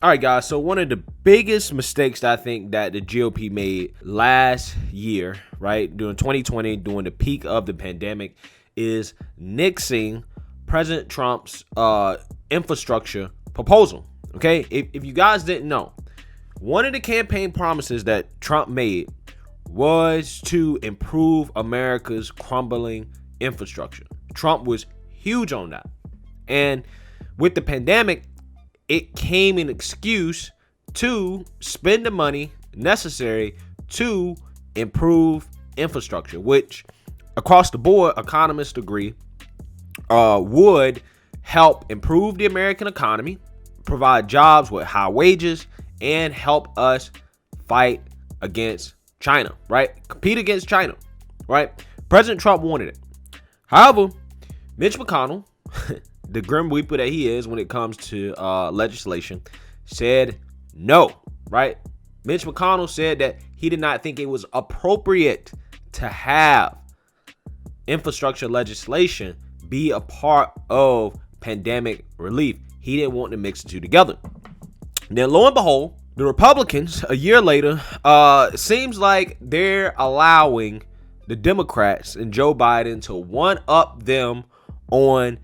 All right, guys. So one of the biggest mistakes that I think that the GOP made last year, right, during 2020, during the peak of the pandemic, is nixing President Trump's infrastructure proposal. Okay, if you guys didn't know, one of the campaign promises that Trump made was to improve America's crumbling infrastructure. Trump was huge on that. And with the pandemic, it came an excuse to spend the money necessary to improve infrastructure, which across the board, economists agree, would help improve the American economy, provide jobs with high wages, and help us fight against China, right? Compete against China, right? President Trump wanted it. However, Mitch McConnell, the grim reaper that he is when it comes to legislation, said no, right? Mitch McConnell said that he did not think it was appropriate to have infrastructure legislation be a part of pandemic relief. He didn't want to mix the two together. Then lo and behold, the Republicans, a year later, seems like they're allowing the Democrats and Joe Biden to one-up them on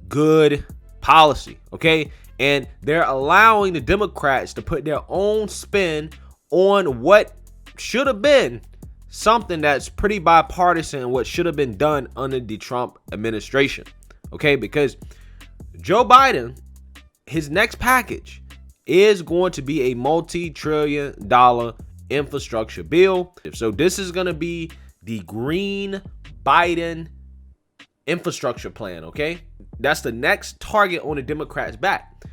good policy, okay? And they're allowing the Democrats to put their own spin on what should have been something that's pretty bipartisan, what should have been done under the Trump administration, okay? Because Joe Biden, his next package is going to be a multi-trillion-dollar infrastructure bill. So this is going to be the green Biden infrastructure plan, okay? That's the next target on the Democrats' back.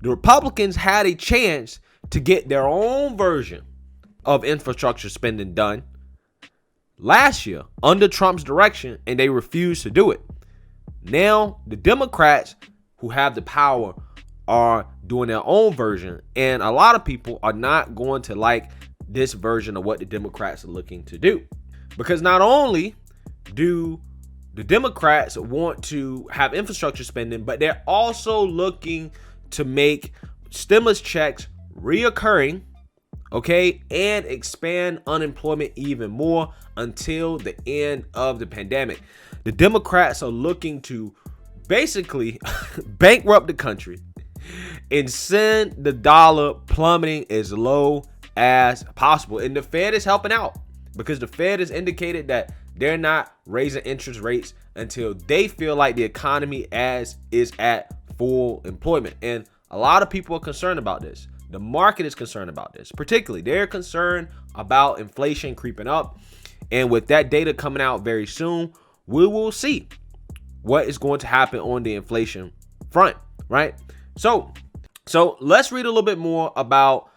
The Republicans had a chance to get their own version of infrastructure spending done last year under Trump's direction, and they refused to do it. Now, the Democrats, who have the power, are doing their own version, and a lot of people are not going to like this version of what the Democrats are looking to do. Because not only do the Democrats want to have infrastructure spending, but they're also looking to make stimulus checks reoccurring, okay, and expand unemployment even more until the end of the pandemic. The Democrats are looking to basically bankrupt the country and send the dollar plummeting as low as possible. And the Fed is helping out, because the Fed has indicated that they're not raising interest rates until they feel like the economy is at full employment. And a lot of people are concerned about this. The market is concerned about this. Particularly, they're concerned about inflation creeping up. And with that data coming out very soon, we will see what is going to happen on the inflation front, right? So let's read a little bit more about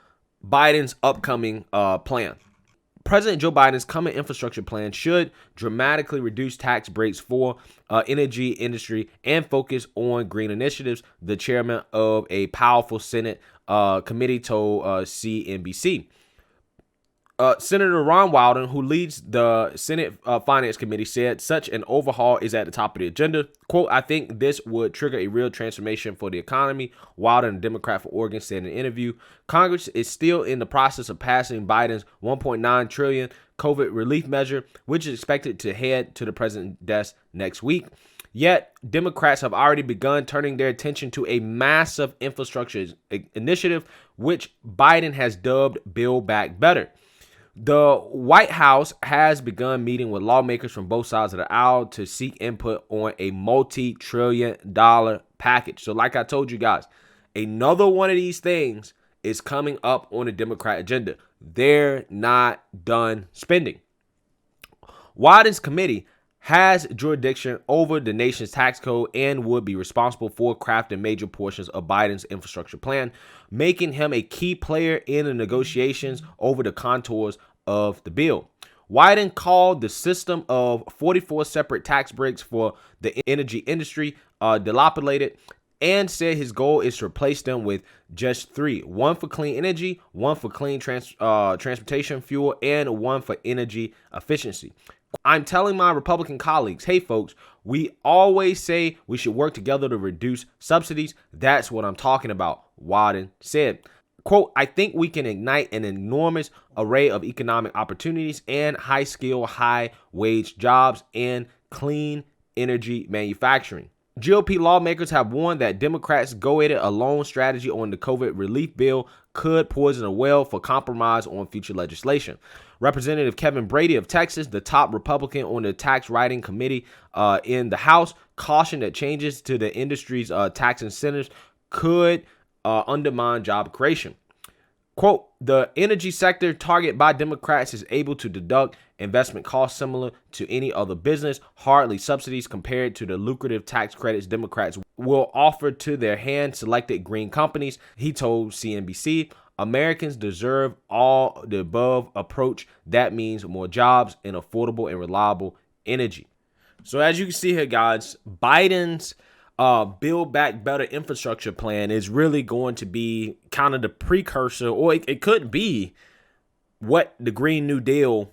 Biden's upcoming plan. President Joe Biden's coming infrastructure plan should dramatically reduce tax breaks for energy industry and focus on green initiatives, the chairman of a powerful Senate committee told CNBC. Senator Ron Wyden, who leads the Senate Finance Committee, said such an overhaul is at the top of the agenda. Quote, I think this would trigger a real transformation for the economy, Wyden, a Democrat for Oregon, said in an interview. Congress is still in the process of passing Biden's $1.9 trillion COVID relief measure, which is expected to head to the president's desk next week. Yet, Democrats have already begun turning their attention to a massive infrastructure initiative, which Biden has dubbed Build Back Better. The White House has begun meeting with lawmakers from both sides of the aisle to seek input on a multi-trillion-dollar package. So like I told you guys, another one of these things is coming up on the Democrat agenda. They're not done spending. Wyden's committee has jurisdiction over the nation's tax code and would be responsible for crafting major portions of Biden's infrastructure plan, making him a key player in the negotiations over the contours of the bill. Wyden called the system of 44 separate tax breaks for the energy industry dilapidated, and said his goal is to replace them with just three: one for clean energy, one for clean transportation fuel, and one for energy efficiency. I'm telling my Republican colleagues, hey folks, we always say we should work together to reduce subsidies. That's what I'm talking about, Wyden said. Quote, I think we can ignite an enormous array of economic opportunities and high skill, high wage jobs and clean energy manufacturing. GOP lawmakers have warned that Democrats' go-it alone strategy on the COVID relief bill could poison a well for compromise on future legislation. Representative Kevin Brady of Texas, the top Republican on the tax writing committee in the House, cautioned that changes to the industry's tax incentives could undermine job creation. Quote, the energy sector targeted by Democrats is able to deduct investment costs similar to any other business, hardly subsidies compared to the lucrative tax credits Democrats will offer to their hand-selected green companies, he told CNBC. Americans deserve all the above approach. That means more jobs and affordable and reliable energy. So as you can see here, guys, Biden's Build Back Better infrastructure plan is really going to be kind of the precursor, or it could be what the Green New Deal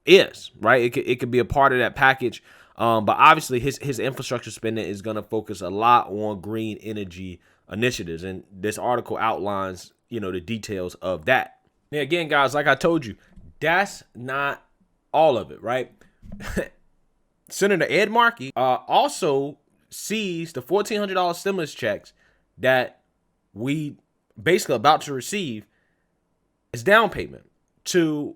is, right? It could be a part of that package. But obviously his infrastructure spending is going to focus a lot on green energy initiatives. And this article outlines, the details of that. Now, again, guys, like I told you, that's not all of it, right? Senator Ed Markey also sees the $1,400 stimulus checks that we basically about to receive as down payment to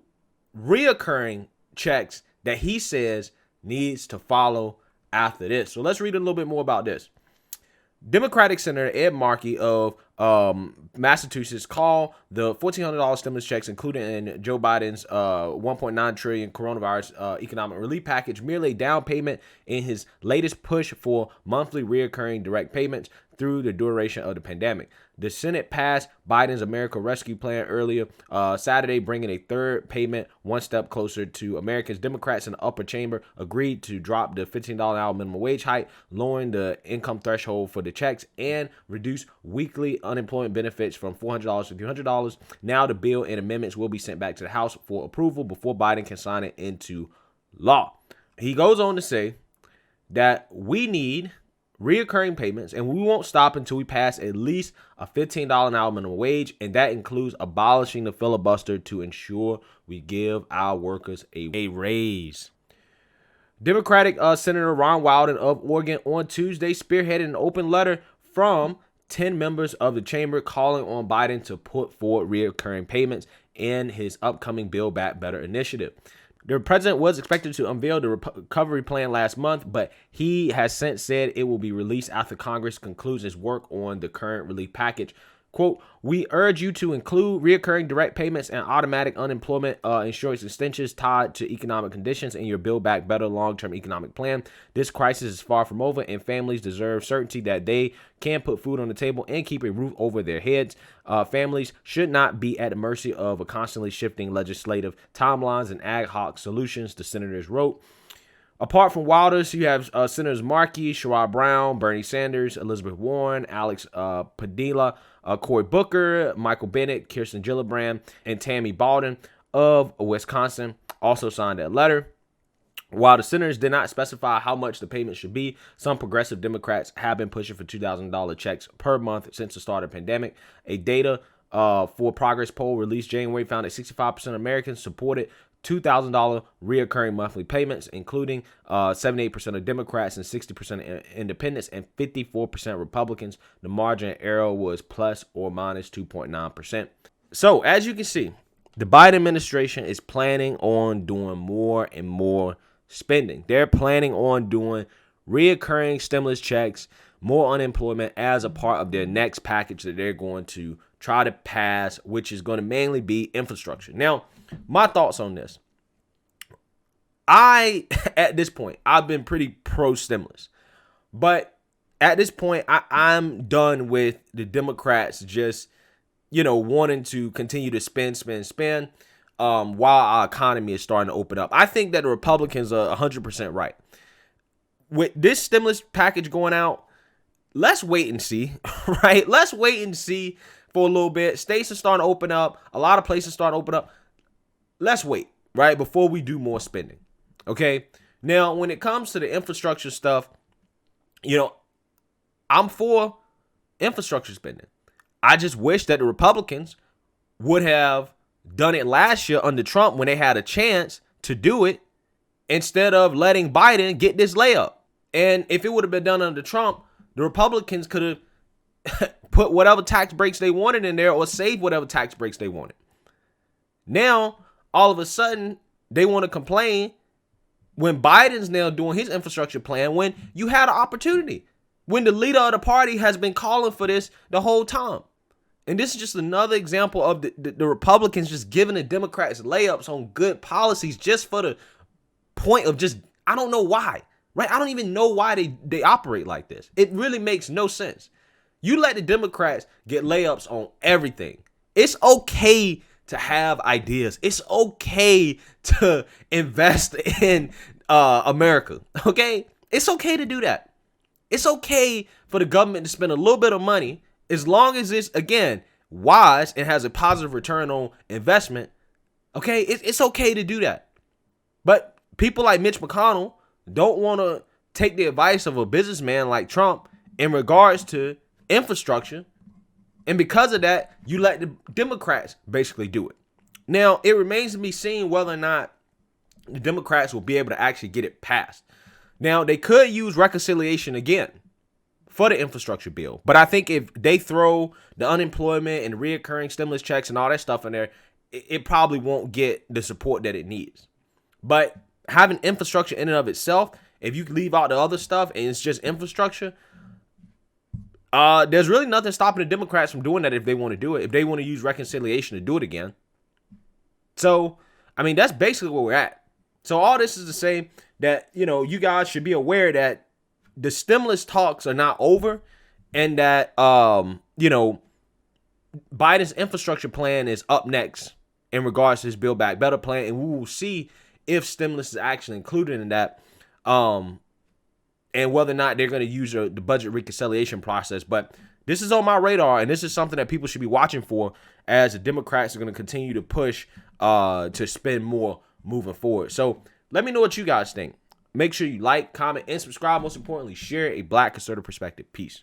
reoccurring checks that he says needs to follow after this. So let's read a little bit more about this. Democratic Senator Ed Markey of Massachusetts called the $1,400 stimulus checks included in Joe Biden's $1.9 trillion coronavirus economic relief package merely a down payment in his latest push for monthly reoccurring direct payments through the duration of the pandemic. The Senate passed Biden's America Rescue Plan earlier Saturday, bringing a third payment one step closer to Americans. Democrats in the upper chamber agreed to drop the $15 an hour minimum wage hike, lowering the income threshold for the checks, and reduce weekly unemployment benefits from $400 to $300. Now the bill and amendments will be sent back to the House for approval before Biden can sign it into law. He goes on to say that we need reoccurring payments, and we won't stop until we pass at least a $15 an hour minimum wage, and that includes abolishing the filibuster to ensure we give our workers a raise. Democratic Senator Ron Wyden of Oregon on Tuesday spearheaded an open letter from 10 members of the chamber calling on Biden to put forward reoccurring payments in his upcoming Build Back Better initiative. The president was expected to unveil the recovery plan last month, but he has since said it will be released after Congress concludes its work on the current relief package. Quote, we urge you to include reoccurring direct payments and automatic unemployment insurance extensions tied to economic conditions in your Build Back Better long-term economic plan. This crisis is far from over, and families deserve certainty that they can put food on the table and keep a roof over their heads. Families should not be at the mercy of a constantly shifting legislative timelines and ad hoc solutions, the senators wrote. Apart from Wilders, you have Senators Markey, Sherrod Brown, Bernie Sanders, Elizabeth Warren, Alex Padilla, Cory Booker, Michael Bennet, Kirsten Gillibrand, and Tammy Baldwin of Wisconsin also signed that letter. While the senators did not specify how much the payment should be, some progressive Democrats have been pushing for $2,000 checks per month since the start of the pandemic. A data for Progress poll released January found that 65% of Americans supported $2,000 reoccurring monthly payments, including 78% of Democrats and 60% independents and 54% Republicans. The margin of error was plus or minus 2.9%. So as you can see, the Biden administration is planning on doing more and more spending. They're planning on doing reoccurring stimulus checks, more unemployment as a part of their next package that they're going to try to pass, which is going to mainly be infrastructure. Now, my thoughts on this. At this point, I've been pretty pro-stimulus. But at this point, I'm done with the Democrats just, wanting to continue to spend, while our economy is starting to open up. I think that the Republicans are 100% right. With this stimulus package going out, let's wait and see, right? Let's wait and see for a little bit. States are starting to open up. A lot of places starting to open up. Let's wait, right, before we do more spending, okay? Now, when it comes to the infrastructure stuff, I'm for infrastructure spending. I just wish that the Republicans would have done it last year under Trump when they had a chance to do it instead of letting Biden get this layup. And if it would have been done under Trump, the Republicans could have put whatever tax breaks they wanted in there or saved whatever tax breaks they wanted. Now, all of a sudden, they want to complain when Biden's now doing his infrastructure plan when you had an opportunity, when the leader of the party has been calling for this the whole time. And this is just another example of the Republicans just giving the Democrats layups on good policies just for the point of just, I don't know why, right? I don't even know why they operate like this. It really makes no sense. You let the Democrats get layups on everything. It's okay to have ideas. It's okay to invest in America, okay? It's okay to do that. It's okay for the government to spend a little bit of money as long as it's, again, wise and has a positive return on investment, okay? It's okay to do that. But people like Mitch McConnell don't want to take the advice of a businessman like Trump in regards to infrastructure. And because of that, you let the Democrats basically do it. Now, it remains to be seen whether or not the Democrats will be able to actually get it passed. Now, they could use reconciliation again for the infrastructure bill. But I think if they throw the unemployment and the reoccurring stimulus checks and all that stuff in there, it probably won't get the support that it needs. But having infrastructure in and of itself, if you leave out the other stuff and it's just infrastructure, there's really nothing stopping the Democrats from doing that if they want to do it, if they want to use reconciliation to do it again. So, I mean, that's basically where we're at. So all this is to say that, you guys should be aware that the stimulus talks are not over and that, Biden's infrastructure plan is up next in regards to his Build Back Better plan. And we will see if stimulus is actually included in that. And whether or not they're going to use the budget reconciliation process. But this is on my radar, and this is something that people should be watching for as the Democrats are going to continue to push to spend more moving forward. So let me know what you guys think. Make sure you like, comment, and subscribe. Most importantly, share a Black conservative perspective. Peace.